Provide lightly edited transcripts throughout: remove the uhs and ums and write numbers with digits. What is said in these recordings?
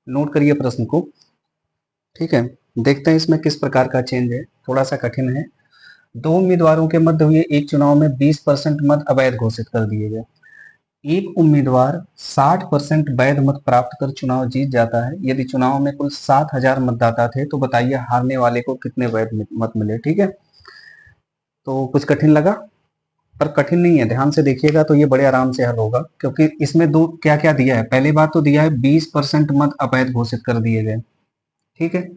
Note करिए प्रश्न को। ठीक है, देखते हैं इसमें किस प्रकार का चेंज है, थोड़ा सा कठिन है। दो उम्मीदवारों के मध्य हुए एक चुनाव में 20% मत अवैध घोषित कर दिए गए। एक उम्मीदवार 60% वैध मत प्राप्त कर चुनाव जीत जाता है। यदि चुनाव में कुल 7,000 मतदाता थे तो बताइए हारने वाले को कितने वैध मत मिले। ठीक है, तो कुछ कठिन लगा, पर कठिन नहीं है, ध्यान से देखिएगा तो ये बड़े आराम से हल होगा, क्योंकि इसमें दो क्या क्या दिया है। पहली बात तो दिया है 20% मत अवैध घोषित कर दिए गए। ठीक है,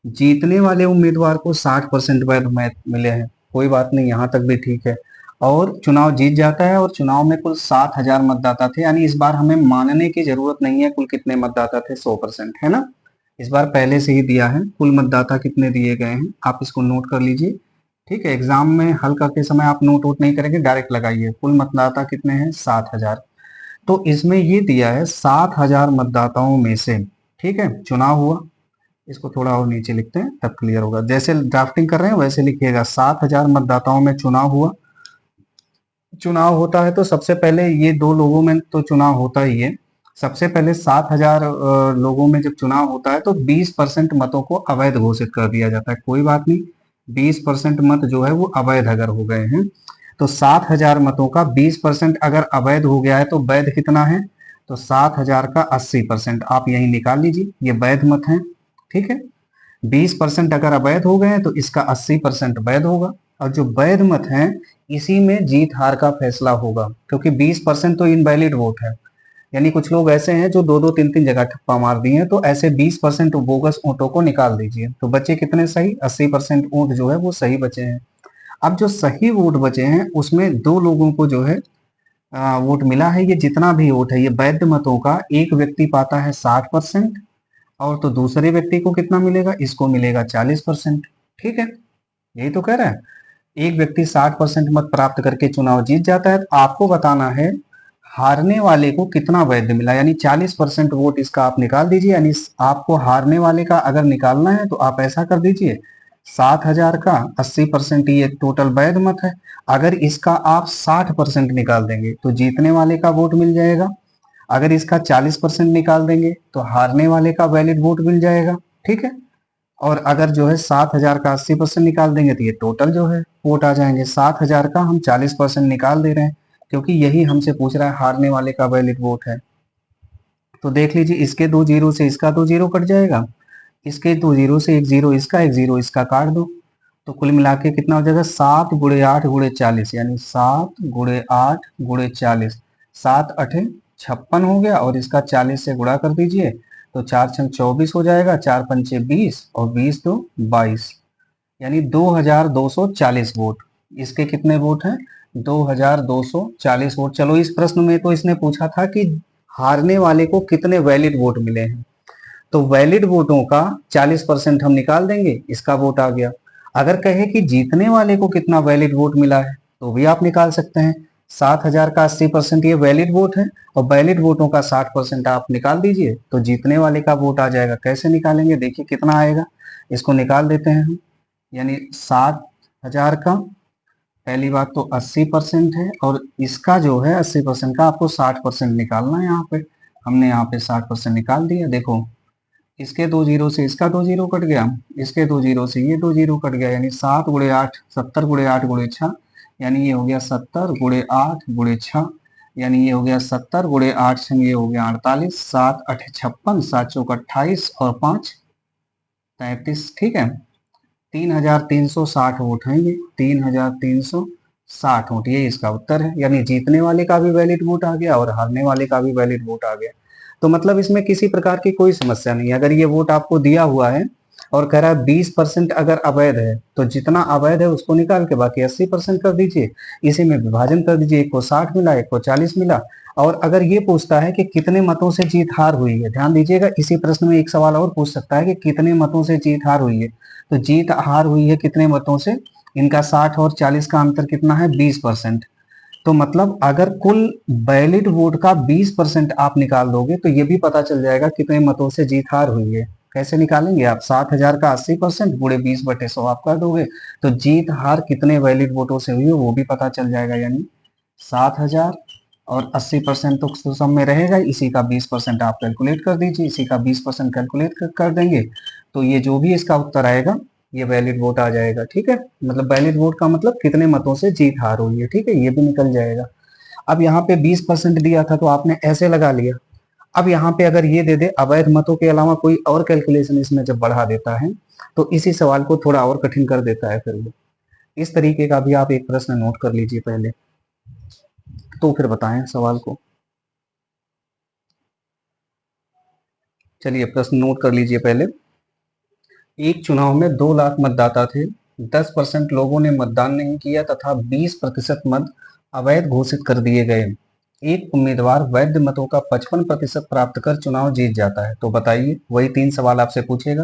जीतने वाले उम्मीदवार को 60% वैध मत मिले हैं, कोई बात नहीं, यहाँ तक भी ठीक है। और चुनाव जीत जाता है और चुनाव में कुल 7,000 मतदाता थे, यानी इस बार हमें मानने की जरूरत नहीं है कुल कितने मतदाता थे, 100% है ना। इस बार पहले से ही दिया है कुल मतदाता कितने दिए गए हैं, आप इसको नोट कर लीजिए। ठीक है, एग्जाम में हल करते समय आप नोट वोट नहीं करेंगे, डायरेक्ट लगाइए कुल मतदाता कितने हैं, 7,000। तो इसमें ये दिया है 7,000 मतदाताओं में से, ठीक है, चुनाव हुआ। इसको थोड़ा और नीचे लिखते हैं तब क्लियर होगा, जैसे ड्राफ्टिंग कर रहे हैं वैसे लिखिएगा। 7,000 मतदाताओं में चुनाव हुआ। चुनाव होता है तो सबसे पहले ये दो लोगों में तो चुनाव होता ही है। सबसे पहले 7,000 लोगों में जब चुनाव होता है तो 20% मतों को अवैध घोषित कर दिया जाता है। कोई बात नहीं, 20% मत जो है वो अवैध अगर हो गए हैं तो 7,000 मतों का 20% अगर अवैध हो गया है तो वैध कितना है, तो 7,000 का 80% आप यही निकाल लीजिए, ये वैध मत है। ठीक है, 20% अगर अवैध हो गए हैं तो इसका 80% वैध होगा। और जो वैध मत हैं इसी में जीत हार का फैसला होगा, क्योंकि 20% तो इनवैलिड वोट है, यानी कुछ लोग ऐसे हैं जो दो दो तीन तीन जगह ठप्पा मार दिए हैं, तो ऐसे 20% बोगस वोटों को निकाल दीजिए, तो बचे कितने सही, 80% वोट जो है वो सही बचे हैं। अब जो सही वोट बचे हैं उसमें दो लोगों को जो है वोट मिला है। ये जितना भी वोट है ये वैध मतों का एक व्यक्ति पाता है 60%, और तो दूसरे व्यक्ति को कितना मिलेगा, इसको मिलेगा 40%। ठीक है, यही तो कह रहा है, एक व्यक्ति 60% मत प्राप्त करके चुनाव जीत जाता है, तो आपको बताना है हारने वाले को कितना वैध मिला, यानी 40% वोट इसका आप निकाल दीजिए। यानी आपको हारने वाले का अगर निकालना है तो आप ऐसा कर दीजिए, 7,000 का 80% ये टोटल वैध मत है, अगर इसका आप 60% निकाल देंगे तो जीतने वाले का वोट मिल जाएगा, अगर इसका 40% निकाल देंगे तो हारने वाले का वैलिड वोट मिल जाएगा। ठीक है, और अगर जो है 7,000 का 80% निकाल देंगे तो ये टोटल जो है वोट आ जाएंगे। 7,000 का हम 40% निकाल दे रहे हैं, क्योंकि यही हमसे पूछ रहा है हारने वाले का वैलिड वोट है। तो देख लीजिए, इसके 2 जीरो से इसका 2 जीरो कट जाएगा, इसके 2 जीरो से 1 जीरो इसका, 1 जीरो इसका काट दो, तो कुल मिला के कितना हो जाएगा, 7 गुणे 8 गुणे 40, यानी 7 गुणे 8 गुणे 40, 7 अठे 56 हो गया, और इसका 40 से गुणा कर दीजिए तो 4 छंग 24 हो जाएगा, 4 पंचे 20 और 20 दो 22, यानी 2,240 वोट। इसके कितने वोट हैं, 2,240 वोट। चलो इस प्रश्न में तो इसने पूछा था कि हारने वाले को कितने वैलिड वोट मिले हैं, तो वैलिड वोटों का 40% हम निकाल देंगे, इसका वोट आ गया। अगर कहे कि जीतने वाले को कितना वैलिड वोट मिला है तो भी आप निकाल सकते हैं। 7,000 का 80% ये वैलिड वोट है, और वैलिड वोटों का 60% आप निकाल दीजिए तो जीतने वाले का वोट आ जाएगा। कैसे निकालेंगे, देखिए कितना आएगा, इसको निकाल देते हैं हम। यानी 7,000 का पहली बात तो 80% है, और इसका जो है 80% का आपको 60% निकालना है। यहाँ पे हमने यहाँ पे 60% निकाल दिया। देखो, इसके 2 जीरो से इसका 2 जीरो कट गया, इसके 2 जीरो से ये 2 जीरो कट गया, यानी 7 गुणे 8 70 गुणे 8 गुणे 6, यानी ये हो गया 70 गुणे 8 गुणे 6, यानी ये हो गया 70 गुणे 8 से ये हो गया 48, 7 अठे 56, 7 चौक 28 और 5 33। ठीक है, 3,360 वोट हैं ये, 3,360 वोट, ये इसका उत्तर है। यानी जीतने वाले का भी वैलिड वोट आ गया और हारने वाले का भी वैलिड वोट आ गया। तो मतलब इसमें किसी प्रकार की कोई समस्या नहीं है। अगर ये वोट आपको दिया हुआ है और कह रहा है 20% अगर अवैध है तो जितना अवैध है उसको निकाल के बाकी 80% कर दीजिए, इसी में विभाजन कर दीजिए, एक को 60 मिला, एक को 40 मिला। और अगर ये पूछता है कि कितने मतों से जीत हार हुई है, ध्यान दीजिएगा, इसी प्रश्न में एक सवाल और पूछ सकता है कि कितने मतों से जीत हार हुई है, तो जीत हार हुई है कितने मतों से, इनका 60 और 40 का अंतर कितना है, 20%। तो मतलब अगर कुल वैलिड वोट का 20% आप निकाल दोगे तो ये भी पता चल जाएगा कितने मतों से जीत हार हुई है। कैसे निकालेंगे आप, 7,000 का 80% गुणे 20/100 आप कर दोगे तो जीत हार कितने वैलिड वोटों से हुई है वो भी पता चल जाएगा। यानी 7,000 और 80% तो सब में रहेगा, इसी का 20% आप कैलकुलेट कर दीजिए, इसी का 20% कैलकुलेट कर देंगे तो ये जो भी इसका उत्तर आएगा ये वैलिड वोट आ जाएगा। ठीक है, मतलब वैलिड वोट का मतलब कितने मतों से जीत हार हुई है। ठीक है, ये भी निकल जाएगा। अब यहाँ पे 20% दिया था तो आपने ऐसे लगा लिया। अब यहाँ पे अगर ये दे दे अवैध मतों के अलावा कोई और कैलकुलेशन इसमें जब बढ़ा देता है तो इसी सवाल को थोड़ा और कठिन कर देता है। फिर वो इस तरीके का भी आप एक प्रश्न नोट कर लीजिए पहले, तो फिर बताएं सवाल को। चलिए प्रश्न नोट कर लीजिए पहले। एक चुनाव में 2 लाख मतदाता थे, 10% लोगों ने मतदान नहीं किया तथा 20% मत अवैध घोषित कर दिए गए। एक उम्मीदवार वैध मतों का 55% प्राप्त कर चुनाव जीत जाता है। तो बताइए, वही 3 सवाल आपसे पूछेगा,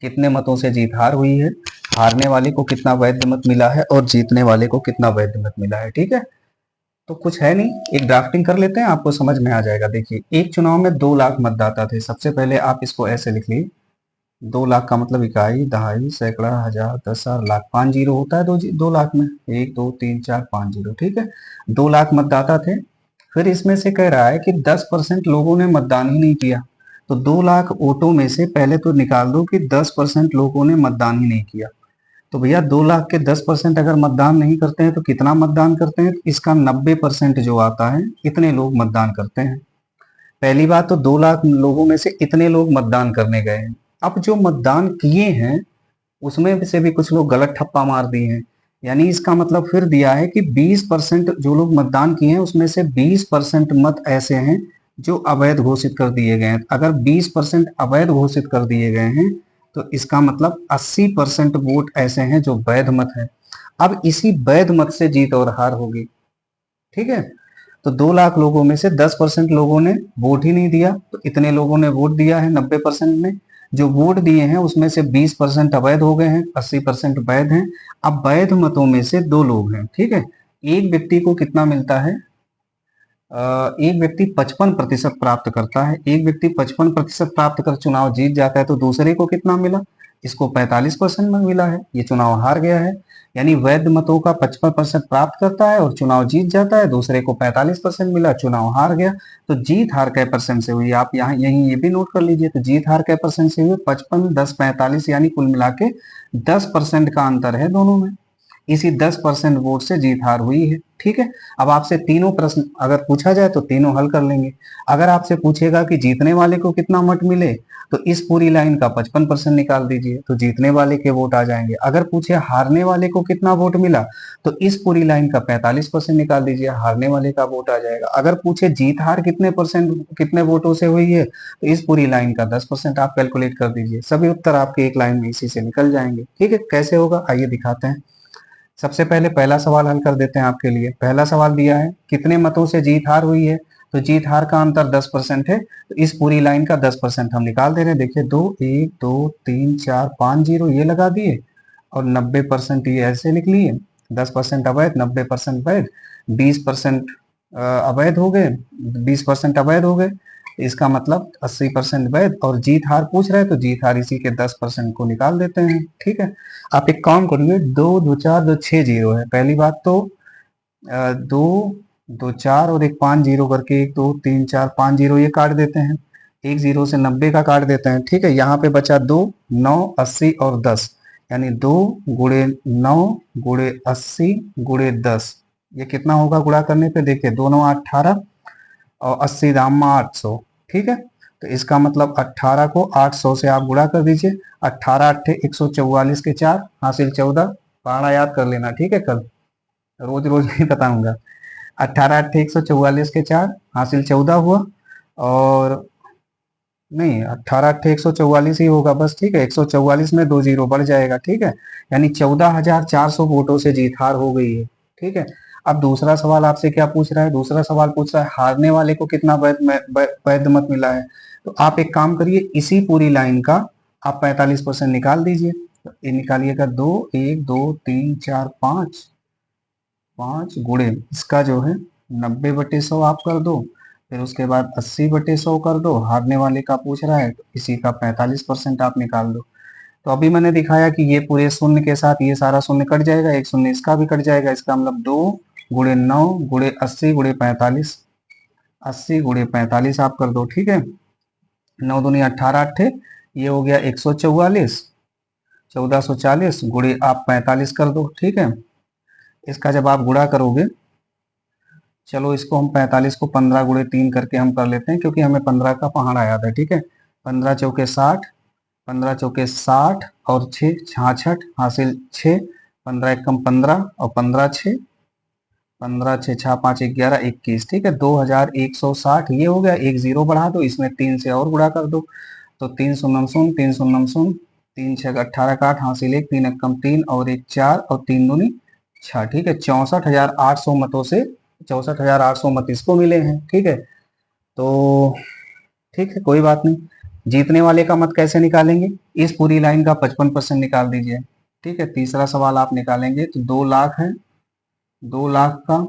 कितने मतों से जीत हार हुई है, हारने वाले को कितना वैध मत मिला है और जीतने वाले को कितना वैध मत मिला है। ठीक है, तो कुछ है नहीं, एक ड्राफ्टिंग कर लेते हैं, आपको समझ में आ जाएगा। देखिए, एक चुनाव में 2 लाख मतदाता थे। सबसे पहले आप इसको ऐसे लिख लीजिए, 2 लाख का मतलब इकाई, दहाई, सैकड़ा, हजार, 10,000, लाख। 5 जीरो होता है 2 लाख में, 1 2 3 4 5 जीरो। ठीक है, 2 लाख मतदाता थे। फिर इसमें से कह रहा है कि 10% लोगों ने मतदान ही नहीं किया। तो 2 लाख वोटों में से पहले तो निकाल दो कि 10% लोगों ने मतदान ही नहीं किया। तो भैया 2 लाख के 10% अगर मतदान नहीं करते हैं तो कितना मतदान करते हैं? इसका 90% जो आता है, इतने लोग मतदान करते हैं। पहली बात तो 2 लाख लोगों में से इतने लोग मतदान करने गए हैं। अब जो मतदान किए हैं उसमें से भी कुछ लोग गलत ठप्पा मार दिए हैं। यानी इसका मतलब फिर दिया है कि 20% जो लोग मतदान किए हैं उसमें से 20% मत ऐसे हैं जो अवैध घोषित कर दिए गए हैं। अगर 20% अवैध घोषित कर दिए गए हैं तो इसका मतलब 80% वोट ऐसे हैं जो वैध मत है। अब इसी वैध मत से जीत और हार होगी। ठीक है, तो 2 लाख लोगों में से 10% लोगों ने वोट ही नहीं दिया, तो इतने लोगों ने वोट दिया है 90% ने। जो वोट दिए हैं उसमें से 20% अवैध हो गए हैं, 80% वैध हैं। अब वैध मतों में से 2 लोग हैं। ठीक है, एक व्यक्ति को कितना मिलता है? एक व्यक्ति 55% प्राप्त करता है। एक व्यक्ति 55% प्राप्त कर चुनाव जीत जाता है, तो दूसरे को कितना मिला? इसको 45% में मिला है, ये चुनाव हार गया है। यानी वैध मतों का 55% प्राप्त करता है और चुनाव जीत जाता है, दूसरे को 45% मिला, चुनाव हार गया। तो जीत हार कै परसेंट से हुई? आप यहाँ यही ये भी नोट कर लीजिए। तो जीत हार कै परसेंट से हुई? 55 10 45, यानी कुल मिला के 10% का अंतर है दोनों में। इसी 10% वोट से जीत हार हुई है। ठीक है, अब आपसे तीनों प्रश्न अगर पूछा जाए तो तीनों हल कर लेंगे। अगर आपसे पूछेगा कि जीतने वाले को कितना वोट मिले, तो इस पूरी लाइन का 55% निकाल दीजिए, तो जीतने वाले के वोट आ जाएंगे। अगर पूछे हारने वाले को कितना वोट मिला, तो इस पूरी लाइन का 45% निकाल दीजिए, हारने वाले का वोट आ जाएगा। अगर पूछे जीत हार कितने परसेंट, कितने वोटों से हुई है, तो इस पूरी लाइन का 10% आप कैलकुलेट कर दीजिए। सभी उत्तर आपके एक लाइन में इसी से निकल जाएंगे। ठीक है, कैसे होगा आइए दिखाते हैं। सबसे पहले पहला सवाल हल कर देते हैं आपके लिए। पहला सवाल दिया है कितने मतों से जीत हार हुई है, तो जीत हार का अंतर 10% है, तो इस पूरी लाइन का 10% हम निकाल दे रहे हैं। देखिए 2 1 2 3 4 5 जीरो ये लगा दिए और 90% ये ऐसे लिख लिए। 10% अवैध, 90% वैध, 20% अवैध हो गए, 20% अवैध हो गए, इसका मतलब 80% वैध। और जीत हार पूछ रहे हैं तो जीत हार इसी के 10% को निकाल देते हैं। ठीक है, आप एक काम करिए, 2 2 4 2 6 जीरो है। पहली बात तो 2 2 4 और एक 5 जीरो करके 1 2 3 4 5 जीरो ये काट देते हैं। एक जीरो से 90 का काट देते हैं। ठीक है, यहाँ पे बचा 2 9 80 और 10, यानी 2 गुणे 9 गुणे 80 गुणे 10, ये कितना होगा गुणा करने पे? देखिए 2 9 18 और 80 दाम में 800। ठीक है, तो इसका मतलब 18 को 800 से आप गुणा कर दीजिए। 18 अट्ठे 144 के 4 हासिल 14, पहाड़ा याद कर लेना। ठीक है, कल रोज रोज नहीं बताऊंगा। 18 अट्ठे 144 के 4 हासिल 14 हुआ, और नहीं 18 अट्ठे 144 ही होगा बस। ठीक है, 144 में 2 जीरो बढ़ जाएगा। ठीक है, यानी 14,400 वोटों से जीत हार हो गई है। ठीक है, अब दूसरा सवाल आपसे क्या पूछ रहा है? दूसरा सवाल पूछ रहा है हारने वाले को कितना वैध मत मिला है। तो आप एक काम करिए, इसी पूरी लाइन का आप 45% निकाल दीजिए। तो ये निकालिएगा 2 1 2 3 4 5 5 गुणे इसका जो है 90/100 आप कर दो, फिर उसके बाद 80/100 कर दो। हारने वाले का पूछ रहा है तो इसी का 45% आप निकाल दो। तो अभी मैंने दिखाया कि ये पूरे शून्य के साथ ये सारा शून्य कट जाएगा, एक शून्य इसका भी कट जाएगा। इसका मतलब 2 गुणे 9 गुणे 80 गुणे 45, 80 गुणे 45 आप कर दो, ठीक है। 9 दूनी 18 अट्ठे, ये हो गया 144, 1440 गुणे आप 45 कर दो, ठीक है। इसका जब आप गुणा करोगे, चलो इसको हम 45 को 15 गुणे 3 करके हम कर लेते हैं, क्योंकि हमें 15 का पहाड़ आया था, ठीक है। 15 चौके 60, 15 चौके 60 और 6 66 हासिल 6, 15 एक कम 15 और 15 6, 15 6 6 5 11 21, ठीक है। 2160 ये हो गया। एक जीरो बढ़ा दो, इसमें 3 से और गुणा कर दो, तो 3 शून्य शून्य, 3 शून्य शून्य, 3 छः 18 का 8 हासिल 1, 3 एक कम 3 और 1 4 और 3 दूनी 6, ठीक है। 64,800 मतों से 64,800 मत इसको मिले हैं, ठीक है। तो ठीक है, कोई बात नहीं। जीतने वाले का मत कैसे निकालेंगे, इस पूरी लाइन का 55% निकाल दीजिए, ठीक है। तीसरा सवाल आप निकालेंगे तो 2 लाख है, 2 लाख का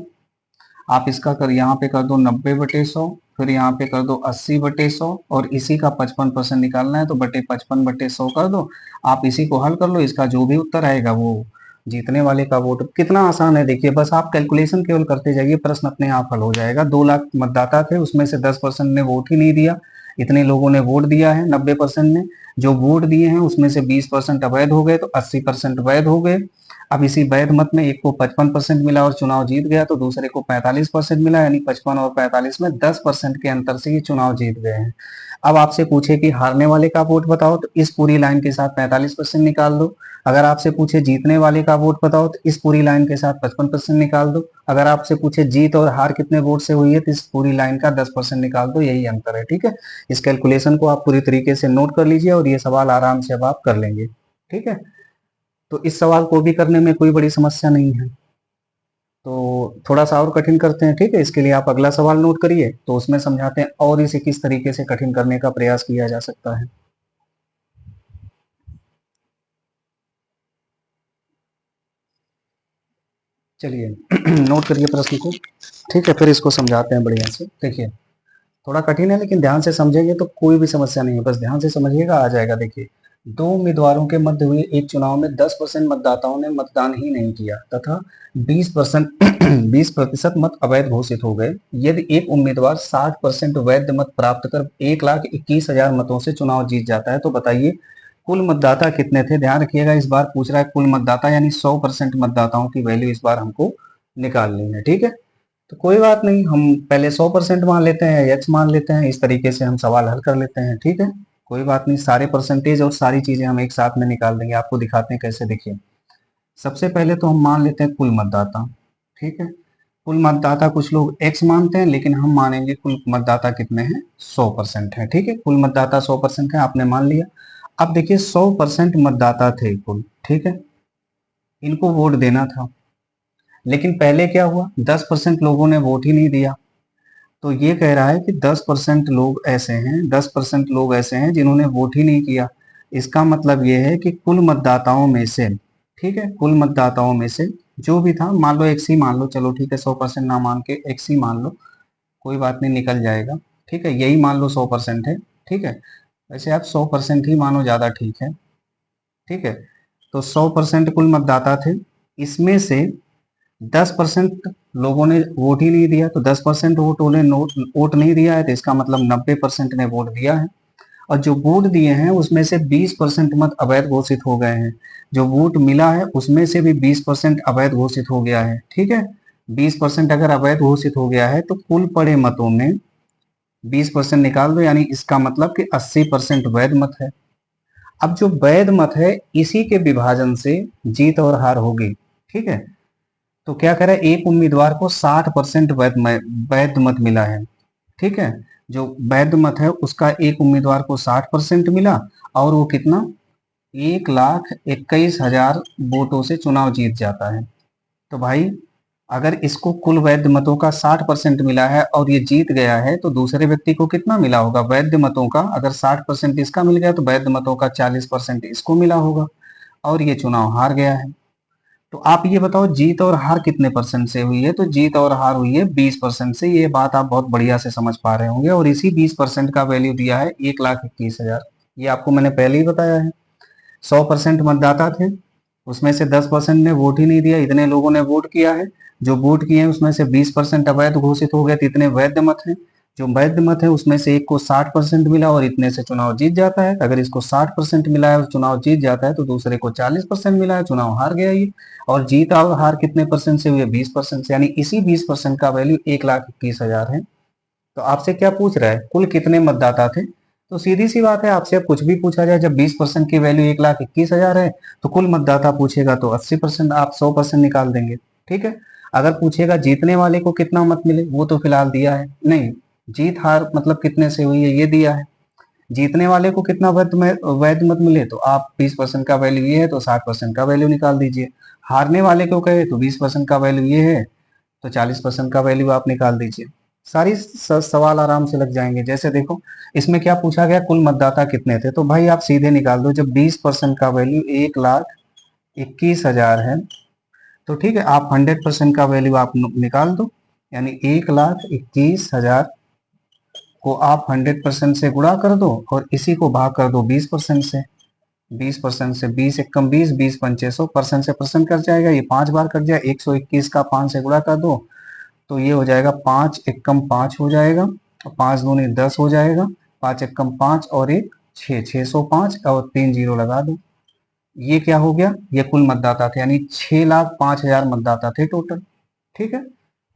आप इसका कर यहाँ पे कर दो 90/100, फिर यहाँ पे कर दो 80/100 और इसी का 55% निकालना है तो बटे 55/100 कर दो। आप इसी को हल कर लो, इसका जो भी उत्तर आएगा वो जीतने वाले का वोट। कितना आसान है देखिए, बस आप कैलकुलेशन केवल करते जाइए, प्रश्न अपने आप हल हो जाएगा। 2 लाख मतदाता थे, उसमें से 10% ने वोट ही नहीं दिया, इतने लोगों ने वोट दिया है 90% ने। जो वोट दिए हैं उसमें से 20% अवैध हो गए तो 80% वैध हो गए। अब इसी वैध मत में एक को 55% मिला और चुनाव जीत गया, तो दूसरे को 45% मिला, यानी 55 और 45 में 10% के अंतर से ये चुनाव जीत गए हैं। अब आपसे पूछे कि हारने वाले का वोट बताओ, तो इस पूरी लाइन के साथ 45% निकाल दो। अगर आपसे पूछे जीतने वाले का वोट बताओ, तो इस पूरी लाइन के साथ 55% निकाल दो। अगर आपसे पूछे जीत और हार कितने वोट से हुई है, तो इस पूरी लाइन का 10% निकाल दो, यही अंतर है, ठीक है। इस कैलकुलेशन को आप पूरी तरीके से नोट कर लीजिए और ये सवाल आराम से अब आप कर लेंगे, ठीक है। तो इस सवाल को भी करने में कोई बड़ी समस्या नहीं है। तो थोड़ा सा और कठिन करते हैं, ठीक है। इसके लिए आप अगला सवाल नोट करिए, तो उसमें समझाते हैं और इसे किस तरीके से कठिन करने का प्रयास किया जा सकता है। चलिए नोट करिए प्रश्न को, ठीक है, फिर इसको समझाते हैं बढ़िया से। देखिए थोड़ा कठिन है, लेकिन ध्यान से समझेंगे तो कोई भी समस्या नहीं है, बस ध्यान से समझिएगा, आ जाएगा। देखिए, दो उम्मीदवारों के मध्य हुए एक चुनाव में 10% मतदाताओं ने मतदान ही नहीं किया तथा 20% 20% मत अवैध घोषित हो गए। यदि एक उम्मीदवार 60% वैध मत प्राप्त कर 1,21,000 मतों से चुनाव जीत जाता है, तो बताइए कुल मतदाता कितने थे। ध्यान रखिएगा, इस बार पूछ रहा है कुल मतदाता, यानी 100% मतदाताओं की वैल्यू इस बार हमको निकालनी है, ठीक है। तो कोई बात नहीं, हम पहले 100% मान लेते हैं, एक्स मान लेते हैं, इस तरीके से हम सवाल हल कर लेते हैं, ठीक है। कोई बात नहीं, सारे परसेंटेज और सारी चीजें हम एक साथ में निकाल देंगे, आपको दिखाते हैं कैसे। देखिए सबसे पहले तो हम मान लेते हैं कुल मतदाता, ठीक है। कुल मतदाता कुछ लोग एक्स मानते हैं, लेकिन हम मानेंगे कुल मतदाता कितने हैं, 100% है, ठीक है। कुल मतदाता 100% है, आपने मान लिया। अब देखिए 100% मतदाता थे कुल, ठीक है, इनको वोट देना था, लेकिन पहले क्या हुआ, 10% लोगों ने वोट ही नहीं दिया। तो ये कह रहा है कि 10% लोग ऐसे हैं, 10% लोग ऐसे हैं जिन्होंने वोट ही नहीं किया। इसका मतलब ये है कि कुल मतदाताओं में से, ठीक है, कुल मतदाताओं में से जो भी था, मान लो एक्स ही मान लो, चलो ठीक है, 100% ना मान के एक्स ही मान लो, कोई बात नहीं, निकल जाएगा, ठीक है। यही मान लो 100% है, ठीक है। वैसे आप 100% ही मानो, ज्यादा ठीक है, ठीक है। तो 100% कुल मतदाता थे, इसमें से 10% लोगों ने वोट ही नहीं दिया, तो 10% वोट नहीं दिया है, तो इसका मतलब 90% ने वोट दिया है। और जो वोट दिए हैं उसमें से 20% मत अवैध घोषित हो गए हैं। जो वोट मिला है उसमें से भी 20% अवैध घोषित हो गया है, ठीक है। 20% अगर अवैध घोषित हो गया है तो कुल पड़े मतों में 20% निकाल दो, यानी इसका मतलब कि 80% वैध मत है। अब जो वैध मत है इसी के विभाजन से जीत और हार होगी, ठीक है। तो क्या करें, एक उम्मीदवार को 60% वैध मत मिला है, ठीक है। जो वैध मत है उसका एक उम्मीदवार को 60% मिला, और वो कितना, 1,21,000 वोटों से चुनाव जीत जाता है। तो भाई अगर इसको कुल वैध मतों का 60% मिला है और ये जीत गया है, तो दूसरे व्यक्ति को कितना मिला होगा वैध मतों का, अगर 60% इसका मिल गया तो वैध मतों का 40% इसको मिला होगा, और ये चुनाव हार गया है। तो आप ये बताओ जीत और हार कितने परसेंट से हुई है, तो जीत और हार हुई है 20% से। ये बात आप बहुत बढ़िया से समझ पा रहे होंगे, और इसी 20% का वैल्यू दिया है 1,21,000, ये आपको मैंने पहले ही बताया है। 100% मतदाता थे, उसमें से 10% ने वोट ही नहीं दिया, इतने लोगों ने वोट किया है। जो वोट किए हैं उसमें से 20% अवैध घोषित हो गए, तो इतने वैध मत हैं। जो वैध मत है उसमें से एक को 60% मिला और इतने से चुनाव जीत जाता है। अगर इसको 60% मिला है और चुनाव जीत जाता है तो दूसरे को 40% मिला है, चुनाव हार गया ये। और जीत और हार कितने परसेंट से हुई है? 20% से, यानी इसी 20% का वैल्यू 1,21,000 है। तो आपसे क्या पूछ रहा है? कुल कितने मतदाता थे? तो सीधी सी बात है, आपसे अब कुछ भी पूछा जाए, जब 20% की वैल्यू 1,21,000 है तो कुल मतदाता पूछेगा तो 80%, आप 100% निकाल देंगे। ठीक है। अगर पूछेगा जीतने वाले को कितना मत मिले, वो तो फिलहाल दिया है नहीं। जीत हार मतलब कितने से हुई है ये दिया है। जीतने वाले को कितना वैध मत मिले, तो आप 20% का वैल्यू ये है तो 60% का वैल्यू निकाल दीजिए। हारने वाले को कहे तो 20% का वैल्यू ये है तो 40% का वैल्यू आप निकाल दीजिए। सारी सवाल आराम से लग जाएंगे। जैसे देखो, इसमें क्या पूछा गया? कुल मतदाता कितने थे, तो भाई आप सीधे निकाल दो। जब 20% का वैल्यू 1,21,000 है तो ठीक है, आप 100% का वैल्यू आप निकाल दो, यानी 1,21,000 को आप 100% से गुणा कर दो और इसी को भाग कर दो 20% से। 20% से 20 एक कम 20, 20 पंचे 100, परसेंट से परसेंट कट जाएगा, ये 5 बार कट जाए। 121 का 5 से गुणा कर दो तो ये हो जाएगा 5 एक कम 5 हो जाएगा, 5 दूनी 10 हो जाएगा, 5 एक कम 5 और एक 6, 605 और 3 जीरो लगा दो। ये क्या हो गया? ये कुल मतदाता थे, यानी 6,05,000 मतदाता थे टोटल। ठीक है,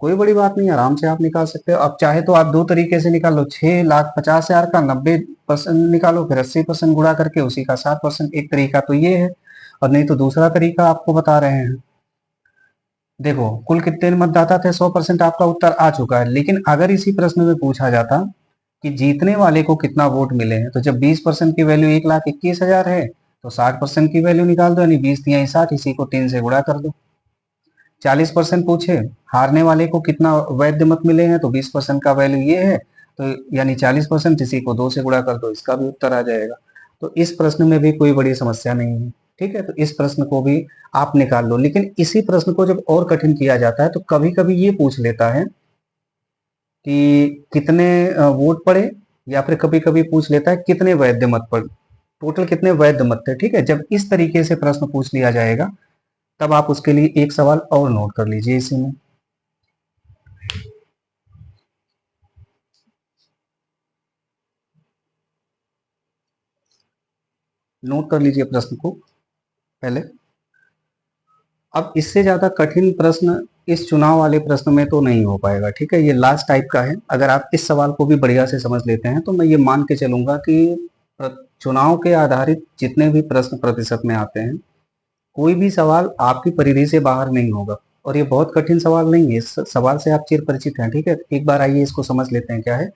कोई बड़ी बात नहीं, आराम से आप निकाल सकते हो। अब चाहे तो आप दो तरीके से निकाल लो, 6,50,000 का 90% निकालो, फिर 80% गुणा करके उसी का 60%। एक तरीका तो ये है, और नहीं तो दूसरा तरीका आपको बता रहे हैं। देखो, कुल कितने मतदाता थे? 100% आपका उत्तर आ चुका है। लेकिन अगर इसी प्रश्न में पूछा जाता कि जीतने वाले को कितना वोट मिले हैं, तो जब 20% की वैल्यू 1,21,000 है तो 60% की वैल्यू निकाल दो, यानी 20 तिहाई 60, इसी को 3 से गुणा कर दो। 40% पूछे, हारने वाले को कितना वैध मत मिले हैं, तो 20% का वैल्यू ये है तो यानी 40%, इसी को 2 से गुणा कर दो, इसका भी उत्तर आ जाएगा। तो इस प्रश्न में भी कोई बड़ी समस्या नहीं है। ठीक है, तो इस प्रश्न को भी आप निकाल लो। लेकिन इसी प्रश्न को जब और कठिन किया जाता है तो कभी कभी ये पूछ लेता है कि कितने वोट पड़े, या फिर कभी कभी पूछ लेता है कितने वैध मत पड़े, टोटल कितने वैध मत थे। ठीक है, जब इस तरीके से प्रश्न पूछ लिया जाएगा तब आप उसके लिए एक सवाल और नोट कर लीजिए इसी में। नोट कर लीजिए प्रश्न को पहले। अब इससे ज्यादा कठिन प्रश्न इस चुनाव वाले प्रश्न में तो नहीं हो पाएगा। ठीक है, ये लास्ट टाइप का है। अगर आप इस सवाल को भी बढ़िया से समझ लेते हैं तो मैं ये मान के चलूंगा कि चुनाव के आधारित जितने भी प्रश्न प्रतिशत में आते हैं, कोई भी सवाल आपकी परिधि से बाहर नहीं होगा। और ये बहुत कठिन सवाल नहीं है, इस सवाल से आप चिर परिचित हैं। ठीक है, एक बार आइए इसको समझ लेते हैं क्या है।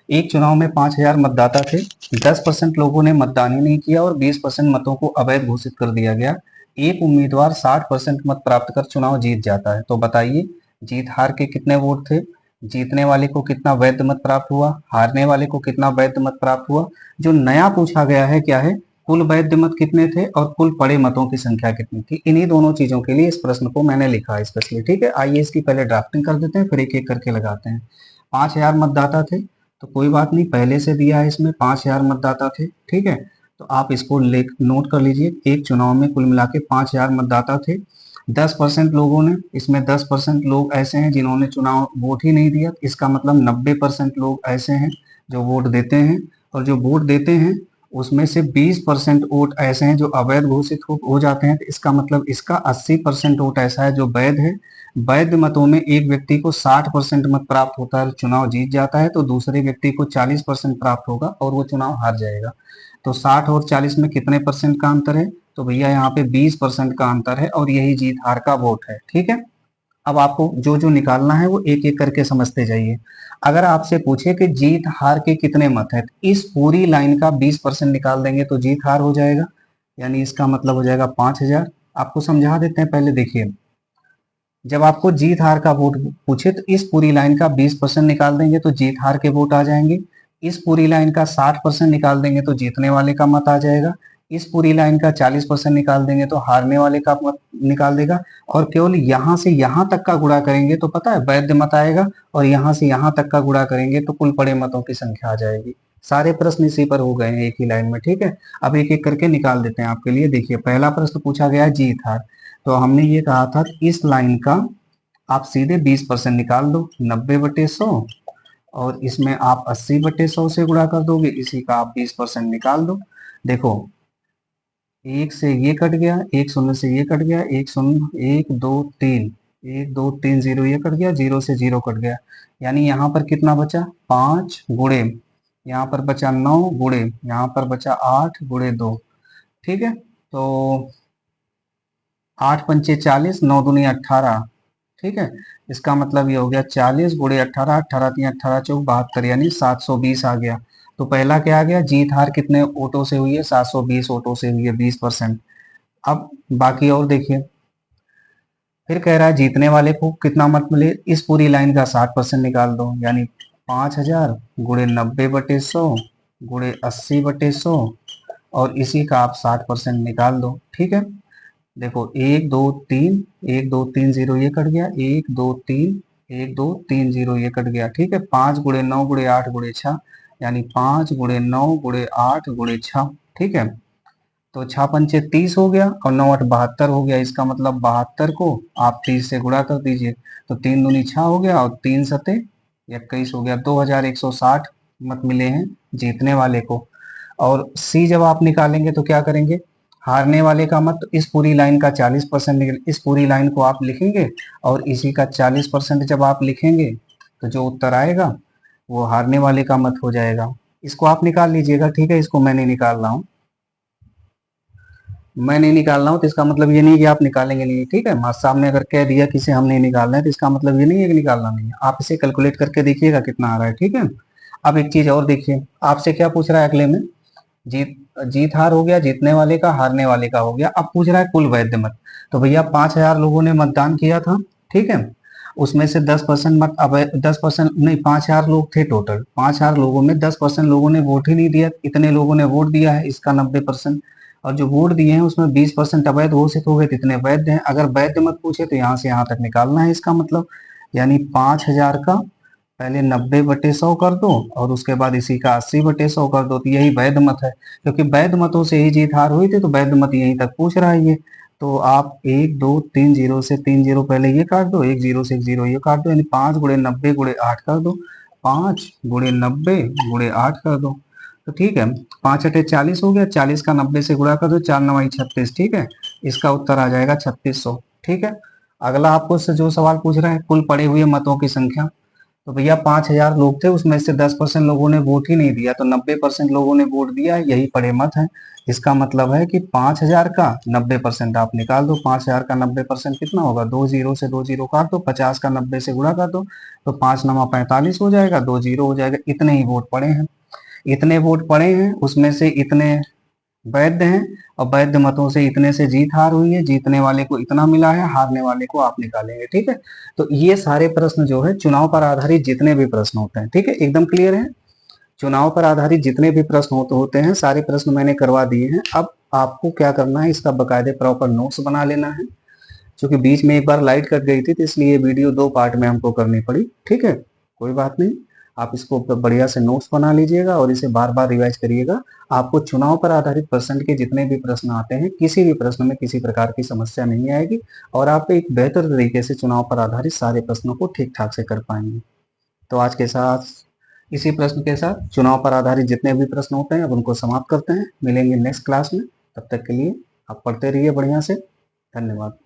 एक चुनाव में 5,000 मतदाता थे, 10% लोगों ने मतदान ही नहीं किया और 20% मतों को अवैध घोषित कर दिया गया। एक उम्मीदवार 60% मत प्राप्त कर चुनाव जीत जाता है। तो बताइए, जीत हार के कितने वोट थे? जीतने वाले को कितना वैध मत प्राप्त हुआ? हारने वाले को कितना वैध मत प्राप्त हुआ? जो नया पूछा गया है क्या है? कुल वैध मत कितने थे और कुल पड़े मतों की संख्या कितनी थी? इन्हीं दोनों चीजों के लिए इस प्रश्न को मैंने लिखा है स्पेशली। ठीक है, आइए इसकी पहले ड्राफ्टिंग कर देते हैं, फिर एक एक करके लगाते हैं। 5,000 मतदाता थे, तो कोई बात नहीं, पहले से दिया है इसमें 5,000 मतदाता थे। ठीक है, तो आप इसको नोट कर लीजिए। एक चुनाव में कुल मिला के 5,000 मतदाता थे। 10% लोगों ने, इसमें 10% लोग ऐसे हैं जिन्होंने चुनाव वोट ही नहीं दिया। इसका मतलब 90% लोग ऐसे हैं जो वोट देते हैं, और जो वोट देते हैं उसमें से 20% वोट ऐसे हैं जो अवैध घोषित हो जाते हैं। तो इसका मतलब इसका 80% वोट ऐसा है जो वैध है। वैध मतों में एक व्यक्ति को 60% मत प्राप्त होता है, चुनाव जीत जाता है, तो दूसरे व्यक्ति को 40% प्राप्त होगा और वो चुनाव हार जाएगा। तो 60 और 40 में कितने परसेंट का अंतर है? तो भैया यहाँ पे 20% का अंतर है, और यही जीत हार का वोट है। ठीक है, अब आपको जो जो निकालना है वो एक एक करके समझते जाइए। अगर आपसे पूछे कि जीत हार के कितने मत है, तो इस पूरी लाइन का 20% निकाल देंगे तो जीत हार हो जाएगा, यानी इसका मतलब हो जाएगा 5,000। आपको समझा देते हैं, पहले देखिए। जब आपको जीत हार का वोट पूछे तो इस पूरी लाइन का 20% निकाल देंगे तो जीत हार के वोट आ जाएंगे। इस पूरी लाइन का 60% निकाल देंगे तो जीतने वाले का मत आ जाएगा। इस पूरी लाइन का 40% निकाल देंगे तो हारने वाले का मत निकाल देगा। और केवल यहां से यहां तक का गुणा करेंगे तो पता है वैध मत आएगा, और यहां से यहां तक का गुणा करेंगे तो कुल पड़े मतों की संख्या आ जाएगी। सारे प्रश्न इसी पर हो गए हैं एक ही लाइन में। ठीक है, अब एक एक करके निकाल देते हैं आपके लिए। देखिए, पहला प्रश्न पूछा गया है जीत हार, तो हमने ये कहा था कि इस लाइन का आप सीधे 20% निकाल दो, 90/100, और इसमें आप 80/100 से गुणा कर दोगे, इसी का आप 20% निकाल दो। देखो, एक से ये कट गया, एक शून्य से ये कट गया, एक शून्य, एक दो तीन, एक दो तीन जीरो ये कट गया, जीरो से जीरो कट गया, यानी यहाँ पर कितना बचा, 5 गुणे, यहाँ पर बचा 9 गुणे, यहाँ पर बचा 8 गुणे 2। ठीक है, तो 8 पंचे 40, 9 दूनी 18। ठीक है, इसका मतलब ये हो गया 40 गुणे 18, 18 तीन 18 चौक 72, यानी 720 आ गया। तो पहला क्या आ गया, जीत हार कितने वोटों से हुई है, 720 वोटों से हुई है, 20%। अब बाकी और देखिए, फिर कह रहा है जीतने वाले को कितना मत मिले, इस पूरी लाइन का 60% निकाल दो, यानी 5000 गुणे 90/100 गुणे 80/100, और इसी का आप 60% निकाल दो। ठीक है, देखो, एक दो तीन, एक दो तीन जीरो ये कट गया, एक दो तीन, एक दो तीन जीरो ये कट गया। ठीक है, 5 गुणे 9 गुणे 8 गुणे 6, यानी 5 गुणे 9 गुणे 8 गुणे 6। ठीक है, तो 6 पंचे 30 हो गया, और 9 8 72 हो गया, इसका मतलब 72 को आप 30 से गुणा कर दीजिए, तो 3 दूनी 6 हो गया, और 3 सते 21 हो गया। 2160 मत मिले हैं जीतने वाले को। और सी जब आप निकालेंगे तो क्या करेंगे, हारने वाले का मत, इस पूरी लाइन का 40% निकल, इस पूरी लाइन को आप लिखेंगे, और इसी का 40% जब आप लिखेंगे तो जो उत्तर आएगा वो हारने वाले का मत हो जाएगा। इसको आप निकाल लीजिएगा। ठीक है, इसको मैं नहीं निकाल रहा हूँ, मैं नहीं निकाल रहा हूँ, तो इसका मतलब ये नहीं कि आप निकालेंगे नहीं। ठीक है, मास्टर साहब ने अगर कह दिया कि इसे हम नहीं निकाल रहे हैं, तो इसका मतलब ये नहीं है कि निकालना नहीं है। आप इसे कैलकुलेट करके देखिएगा कितना आ रहा है। ठीक है, अब एक चीज और देखिए, आपसे क्या पूछ रहा है अगले में, जीत जीत हार हो गया, जीतने वाले का, हारने वाले का हो गया। अब पूछ रहा है कुल वैध मत। तो भैया 5000 लोगों ने मतदान किया था। ठीक है, उसमें से 10% मत, अब 10% नहीं, 5000 लोग थे टोटल, 5000 लोगों में 10% लोगों ने वोट ही नहीं दिया, इतने लोगों ने वोट दिया है, इसका 90%। और जो वोट दिए हैं उसमें 20% अवैध घोषित हो गए, तो इतने वैध हैं। अगर वैध मत पूछे तो यहाँ से यहाँ तक निकालना है इसका मतलब, यानी 5000 का पहले 90/100 कर दो, और उसके बाद इसी का 80/100 कर दो, तो यही वैध मत है। क्योंकि वैध मतों से ही जीत हार हुई थी, तो वैध मत यहीं तक पूछ रहा है ये। तो आप 1 2 3 जीरो से 3 जीरो पहले ये काट दो, 1 जीरो से 1 जीरो ये काट दो, यानी 5 गुणे 90 गुणे 8 कर दो, 5 गुणे 90 गुणे 8 कर दो। तो ठीक है, 5 अठे 40 हो गया, 40 का 90 से गुणा कर दो, 4 9 36। ठीक है, इसका उत्तर आ जाएगा 3600। ठीक है, अगला आपको जो सवाल पूछ रहा है, कुल पड़े हुए मतों की संख्या। तो भैया 5000 लोग थे, उसमें से 10% लोगों ने वोट ही नहीं दिया, तो 90% लोगों ने वोट दिया, यही पड़े मत है। इसका मतलब है कि 5000 का 90% आप निकाल दो। 5000 का 90% कितना होगा, 2 जीरो से 2 जीरो काट दो, 50 का 90 से गुणा कर दो, तो 5 नमा 45 हो जाएगा, 2 जीरो हो जाएगा। इतने ही वोट पड़े हैं, इतने वोट पड़े हैं, उसमें से इतने वैध हैं, और वैध मतों से इतने से जीत हार हुई है, जीतने वाले को इतना मिला है, हारने वाले को आप निकालेंगे। ठीक है, तो ये सारे प्रश्न जो है चुनाव पर आधारित जितने भी प्रश्न होते हैं, ठीक है, एकदम क्लियर है। चुनाव पर आधारित जितने भी प्रश्न होते हैं, सारे प्रश्न मैंने करवा दिए हैं। अब आपको क्या करना है, इसका बकायदे प्रॉपर नोट्स बना लेना है। क्योंकि बीच में एक बार लाइट कट गई थी, तो इसलिए वीडियो 2 पार्ट में हमको करनी पड़ी। ठीक है, कोई बात नहीं, आप इसको बढ़िया से नोट्स बना लीजिएगा और इसे बार बार रिवाइज करिएगा। आपको चुनाव पर आधारित प्रश्न के जितने भी प्रश्न आते हैं, किसी भी प्रश्न में किसी प्रकार की समस्या नहीं आएगी, और आप एक बेहतर तरीके से चुनाव पर आधारित सारे प्रश्नों को ठीक ठाक से कर पाएंगे। तो आज के साथ, इसी प्रश्न के साथ चुनाव पर आधारित जितने भी प्रश्न होते हैं अब उनको समाप्त करते हैं। मिलेंगे नेक्स्ट क्लास में, तब तक के लिए आप पढ़ते रहिए बढ़िया से। धन्यवाद।